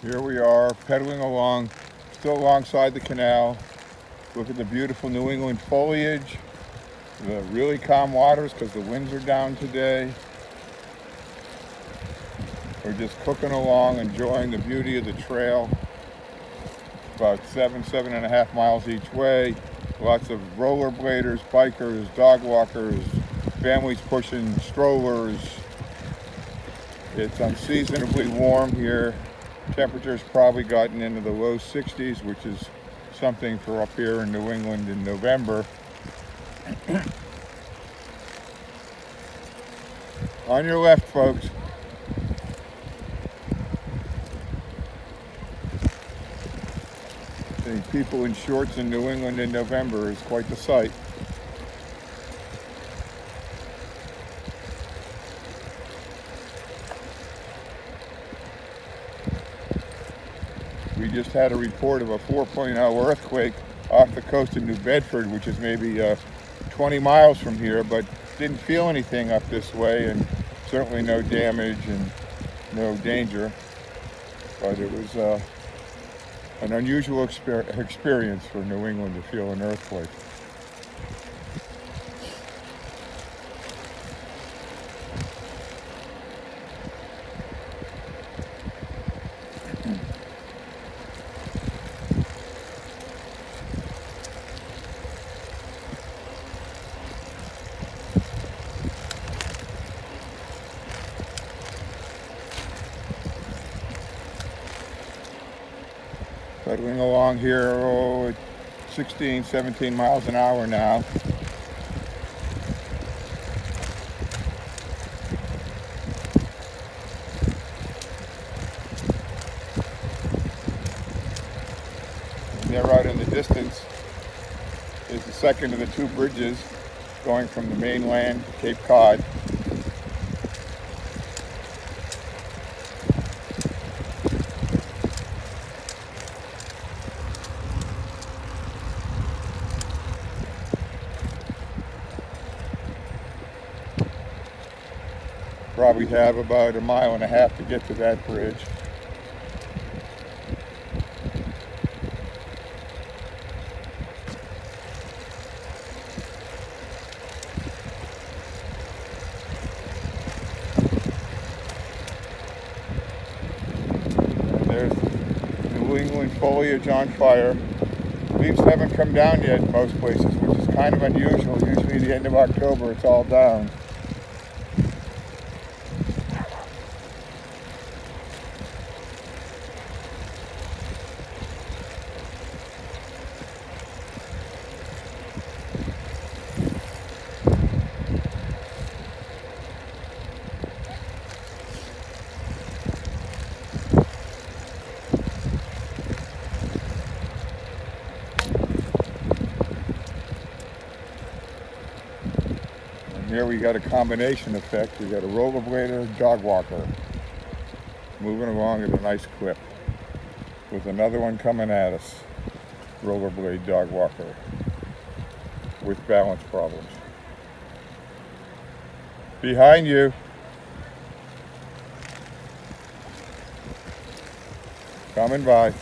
Here we are pedaling along, still alongside the canal. Look at the beautiful New England foliage, the really calm waters because the winds are down today. We're just cooking along, enjoying the beauty of the trail. About 7.5 miles each way. Lots of rollerbladers, bikers, dog walkers, families pushing strollers. It's unseasonably warm here. Temperatures probably gotten into the low 60s, which is something for up here in New England in November. On your left, folks. Seeing people in shorts in New England in November is quite the sight. We just had a report of a 4.0 earthquake off the coast of New Bedford, which is maybe 20 miles from here, but didn't feel anything up this way, and certainly no damage and no danger. But it was an unusual experience for New England to feel an earthquake. Pedaling along here, at 16, 17 miles an hour now. And there out in the distance is the second of the two bridges going from the mainland to Cape Cod. Probably have about 1.5 miles to get to that bridge. And there's New England foliage on fire. Leaves haven't come down yet in most places, which is kind of unusual. Usually the end of October it's all down. Here we got a combination effect. We got a rollerblader, dog walker, moving along at a nice clip, with another one coming at us, rollerblade dog walker, with balance problems. Behind you. Coming by.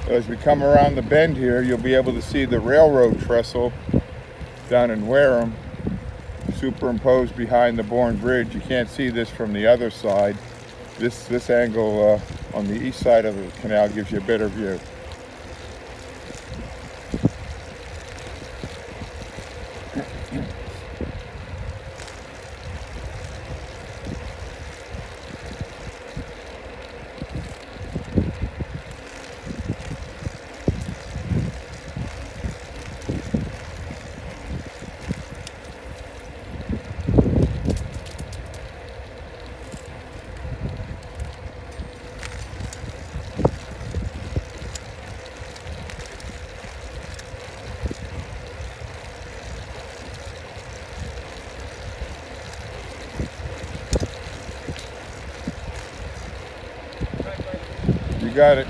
As we come around the bend here, you'll be able to see the railroad trestle down in Wareham superimposed behind the Bourne Bridge. You can't see this from the other side. This angle on the east side of the canal gives you a better view. got it.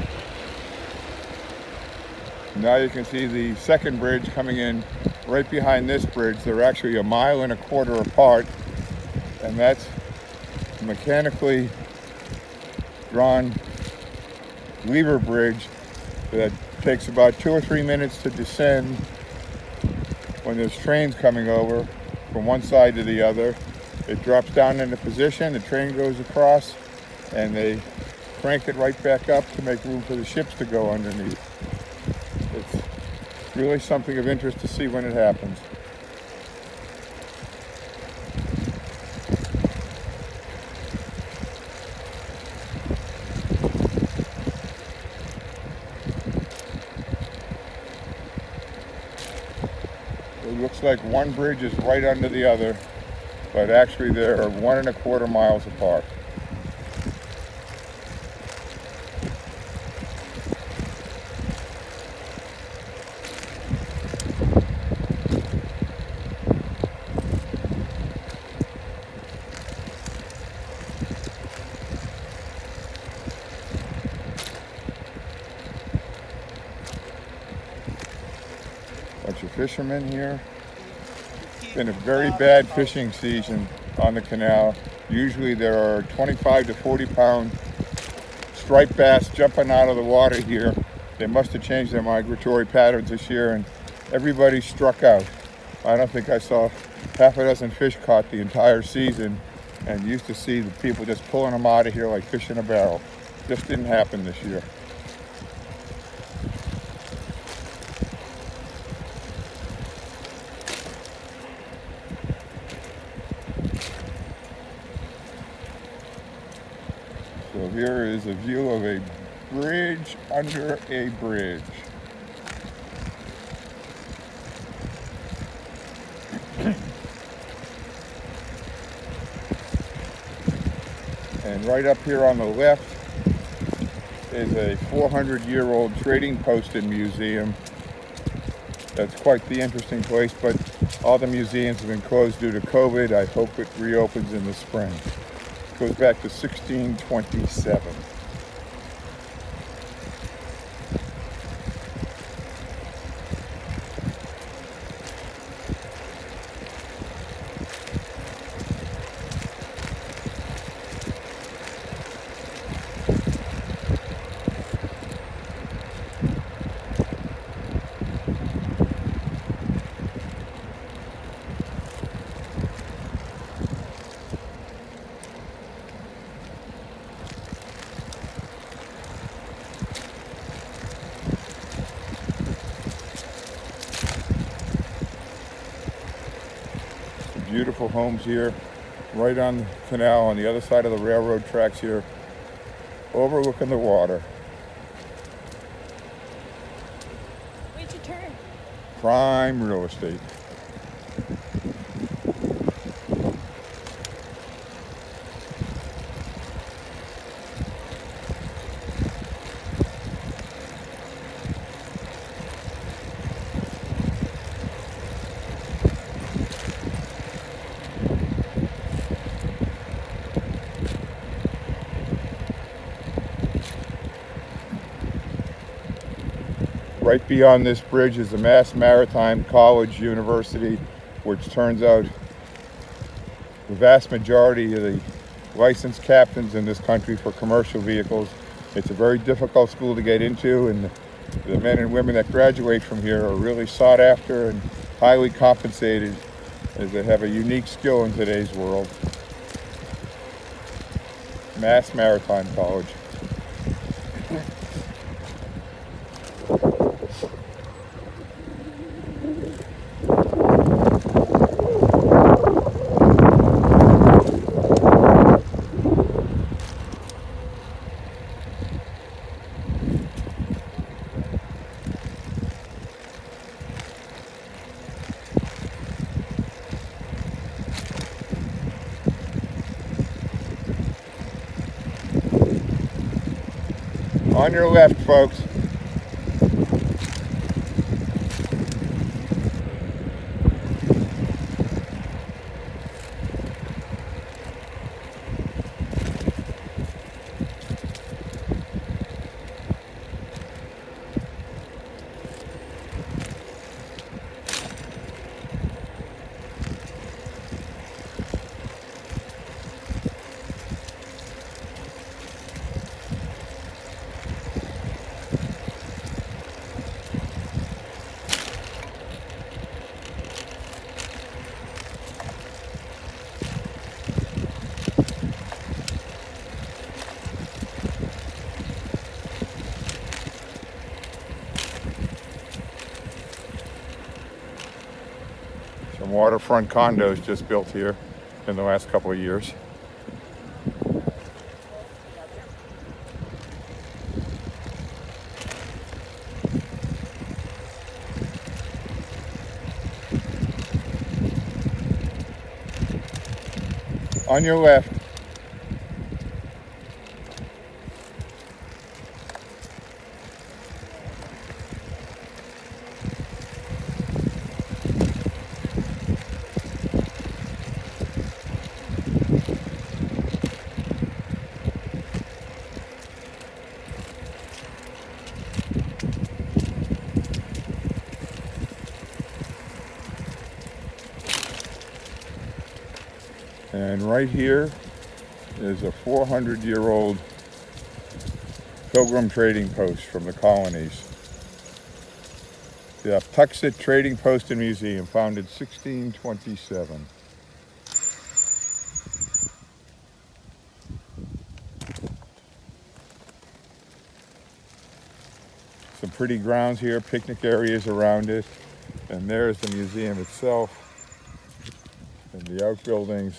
Now you can see the second bridge coming in right behind this bridge. They're actually 1.25 miles apart, and that's a mechanically drawn lever bridge that takes about 2 or 3 minutes to descend when there's trains coming over from one side to the other. It drops down into position, the train goes across, and they crank it right back up to make room for the ships to go underneath. It's really something of interest to see when it happens. It looks like one bridge is right under the other, but actually they're 1.25 miles apart. Bunch of fishermen here. It's been a very bad fishing season on the canal. Usually there are 25 to 40 pound striped bass jumping out of the water here. They must have changed their migratory patterns this year, and everybody struck out. I don't think I saw half a dozen fish caught the entire season, and used to see the people just pulling them out of here like fish in a barrel. Just didn't happen this year. So here is a view of a bridge under a bridge. And right up here on the left is a 400-year-old trading post and museum. That's quite the interesting place, but all the museums have been closed due to COVID. I hope it reopens in the spring. It goes back to 1627. Beautiful homes here, right on the canal on the other side of the railroad tracks here, overlooking the water. Where'd you turn? Prime real estate. Right beyond this bridge is the Mass Maritime College University, which turns out the vast majority of the licensed captains in this country for commercial vehicles. It's a very difficult school to get into, and the men and women that graduate from here are really sought after and highly compensated, as they have a unique skill in today's world. Mass Maritime College. On your left, folks. Some waterfront condos just built here in the last couple of years. On your left. And right here is a 400-year-old pilgrim trading post from the colonies. The Tuxet Trading Post and Museum, founded 1627. Some pretty grounds here, picnic areas around it. And there's the museum itself and the outbuildings.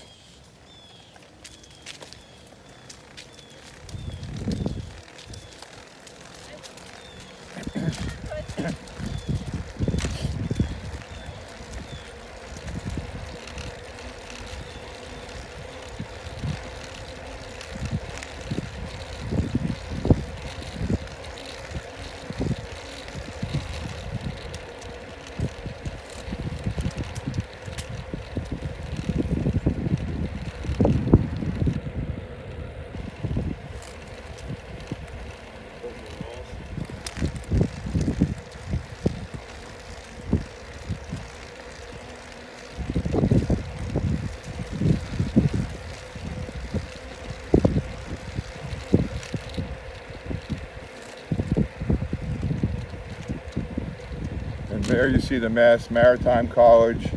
And there you see the Mass Maritime College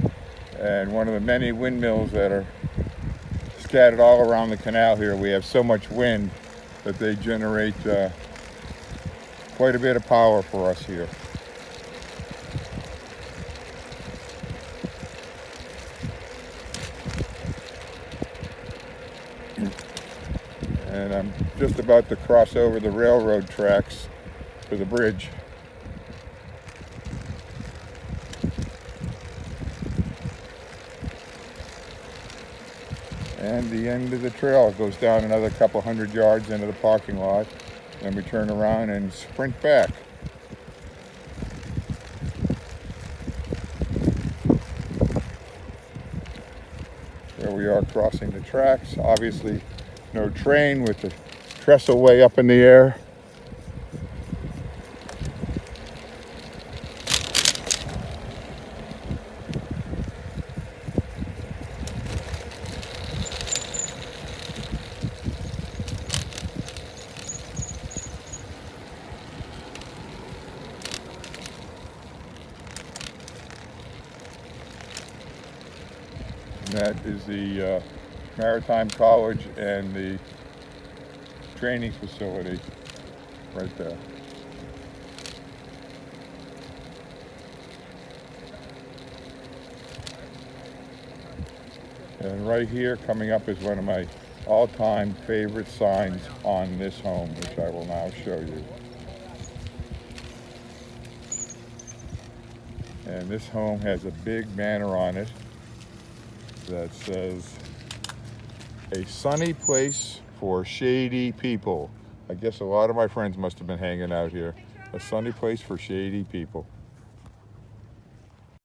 and one of the many windmills that are scattered all around the canal here. We have so much wind that they generate quite a bit of power for us here. And I'm just about to cross over the railroad tracks for the bridge. And the end of the trail goes down another couple hundred yards into the parking lot. Then we turn around and sprint back. There we are crossing the tracks. Obviously no train with the trestle way up in the air. And that is the Maritime College and the training facility right there. And right here coming up is one of my all-time favorite signs on this home, which I will now show you. And this home has a big banner on it that says, "A sunny place for shady people." I guess a lot of my friends must have been hanging out here. A sunny place for shady people.